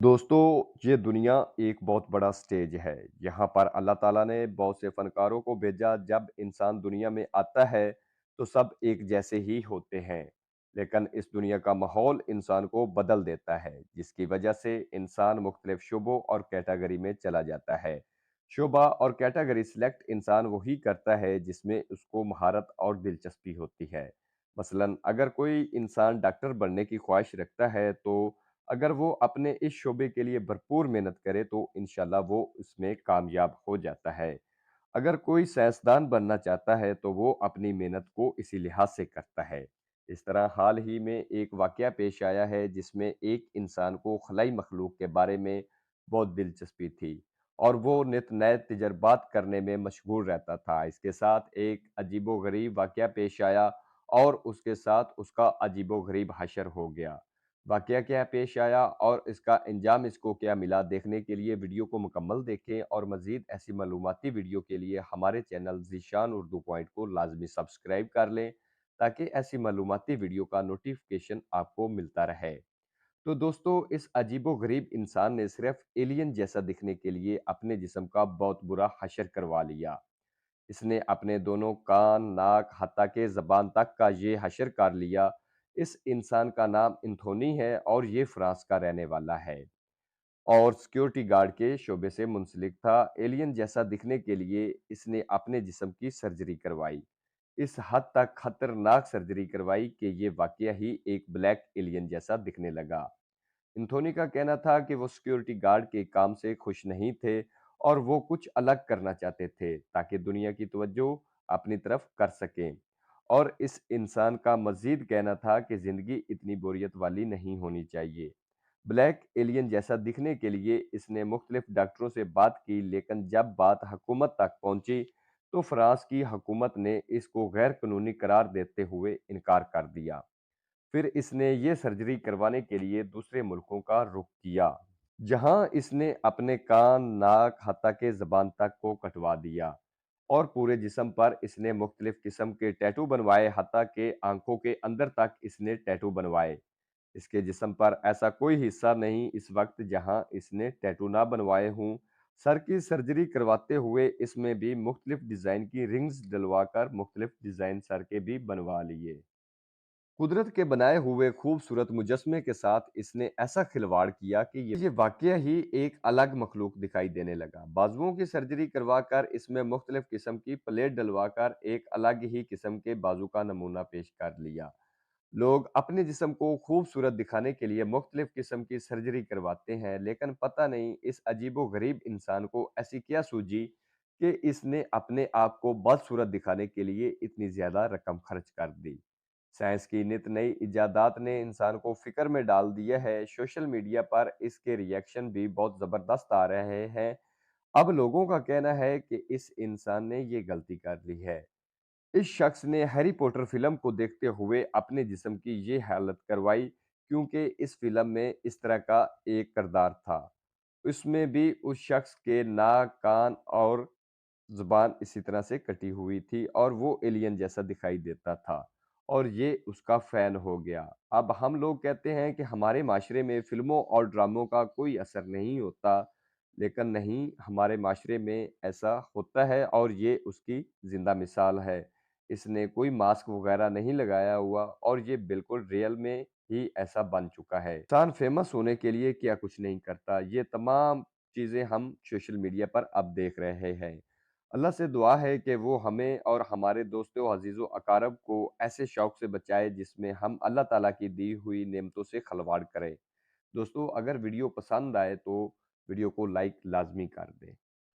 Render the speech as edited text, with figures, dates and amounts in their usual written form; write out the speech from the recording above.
दोस्तों, ये दुनिया एक बहुत बड़ा स्टेज है। यहाँ पर अल्लाह ताला ने बहुत से फ़नकारों को भेजा। जब इंसान दुनिया में आता है, तो सब एक जैसे ही होते हैं। लेकिन इस दुनिया का माहौल इंसान को बदल देता है, जिसकी वजह से इंसान मुख्तलिफ शोबों और कैटेगरी में चला जाता है। शोबा और कैटेगरी सिलेक्ट इंसान वही करता है, जिसमें उसको महारत और दिलचस्पी होती है। मसलन अगर कोई इंसान डॉक्टर बनने की ख्वाहिश रखता है, तो अगर वो अपने इस शोबे के लिए भरपूर मेहनत करे तो इंशाल्लाह वो इसमें कामयाब हो जाता है। अगर कोई साइंसदान बनना चाहता है तो वो अपनी मेहनत को इसी लिहाज से करता है। इस तरह हाल ही में एक वाकया पेश आया है जिसमें एक इंसान को खलाई मखलूक के बारे में बहुत दिलचस्पी थी और वो नित नए तजर्बात करने में मशगूल रहता था। इसके साथ एक अजीबो गरीब वाकया पेश आया और उसके साथ उसका अजीबो गरीब हशर हो गया। वाकया क्या पेश आया और इसका अंजाम इसको क्या मिला, देखने के लिए वीडियो को मुकम्मल देखें और मज़ीद ऐसी मालूमाती वीडियो के लिए हमारे चैनल ज़ीशान उर्दू पॉइंट को लाजमी सब्सक्राइब कर लें, ताकि ऐसी मालूमाती वीडियो का नोटिफिकेशन आपको मिलता रहे। तो दोस्तों, इस अजीबो गरीब इंसान ने सिर्फ एलियन जैसा दिखने के लिए अपने जिस्म का बहुत बुरा हशर करवा लिया। इसने अपने दोनों कान, नाक, हत्ता के ज़बान तक का ये हशर कर लिया। इस इंसान का नाम एंथोनी है और ये फ्रांस का रहने वाला है और सिक्योरिटी गार्ड के शोबे से मुंसलिक था। एलियन जैसा दिखने के लिए इसने अपने जिस्म की सर्जरी करवाई। इस हद तक खतरनाक सर्जरी करवाई कि ये वाकया ही एक ब्लैक एलियन जैसा दिखने लगा। एंथोनी का कहना था कि वो सिक्योरिटी गार्ड के काम से खुश नहीं थे और वो कुछ अलग करना चाहते थे ताकि दुनिया की तवज्जो अपनी तरफ कर सकें। और इस इंसान का मजीद कहना था कि ज़िंदगी इतनी बोरियत वाली नहीं होनी चाहिए। ब्लैक एलियन जैसा दिखने के लिए इसने मुख्तलिफ डॉक्टरों से बात की, लेकिन जब बात हुकूमत तक पहुंची तो फ्रांस की हुकूमत ने इसको गैर कानूनी करार देते हुए इनकार कर दिया। फिर इसने ये सर्जरी करवाने के लिए दूसरे मुल्कों का रुख किया, जहां इसने अपने कान, नाक, हत्ता के ज़बान तक को कटवा दिया और पूरे जिस्म पर इसने मुख्तलिफ किस्म के टैटू बनवाए, हत्ता के आंखों के अंदर तक इसने टैटू बनवाए। इसके जिस्म पर ऐसा कोई हिस्सा नहीं इस वक्त जहां इसने टैटू ना बनवाए हों। सर की सर्जरी करवाते हुए इसमें भी मुख्तलिफ डिज़ाइन की रिंग्स डलवा कर मुख्तलिफ डिज़ाइन सर के भी बनवा लिए। कुदरत के बनाए हुए खूबसूरत मुजस्मे के साथ इसने ऐसा खिलवाड़ किया कि ये वाकया ही एक अलग मखलूक दिखाई देने लगा। बाजुओं की सर्जरी करवा कर इसमें मुख्तलिफ किस्म की प्लेट डलवा कर एक अलग ही किस्म के बाजू का नमूना पेश कर लिया। लोग अपने जिस्म को खूबसूरत दिखाने के लिए मुख्तलिफ किस्म की सर्जरी करवाते हैं, लेकिन पता नहीं इस अजीबो गरीब इंसान को ऐसी क्या सूझी कि इसने अपने आप को बदसूरत दिखाने के लिए इतनी ज़्यादा रकम खर्च कर दी। साइंस की नित नई इजादात ने इंसान को फिक्र में डाल दिया है। सोशल मीडिया पर इसके रिएक्शन भी बहुत ज़बरदस्त आ रहे हैं। अब लोगों का कहना है कि इस इंसान ने ये गलती कर ली है। इस शख्स ने हैरी पॉटर फिल्म को देखते हुए अपने जिस्म की ये हालत करवाई, क्योंकि इस फिल्म में इस तरह का एक किरदार था। उसमें भी उस शख्स के नाक, कान और ज़ुबान इसी तरह से कटी हुई थी और वो एलियन जैसा दिखाई देता था और ये उसका फ़ैन हो गया। अब हम लोग कहते हैं कि हमारे माशरे में फ़िल्मों और ड्रामों का कोई असर नहीं होता, लेकिन नहीं, हमारे माशरे में ऐसा होता है और ये उसकी ज़िंदा मिसाल है। इसने कोई मास्क वगैरह नहीं लगाया हुआ और ये बिल्कुल रियल में ही ऐसा बन चुका है। इंसान फ़ेमस होने के लिए क्या कुछ नहीं करता, ये तमाम चीज़ें हम सोशल मीडिया पर अब देख रहे हैं। अल्लाह से दुआ है कि वो हमें और हमारे दोस्तों, अजीज़ों, अकारब को ऐसे शौक से बचाए जिसमें हम अल्लाह ताला की दी हुई नेमतों से खलवाड़ करें। दोस्तों, अगर वीडियो पसंद आए तो वीडियो को लाइक लाज़मी कर दें।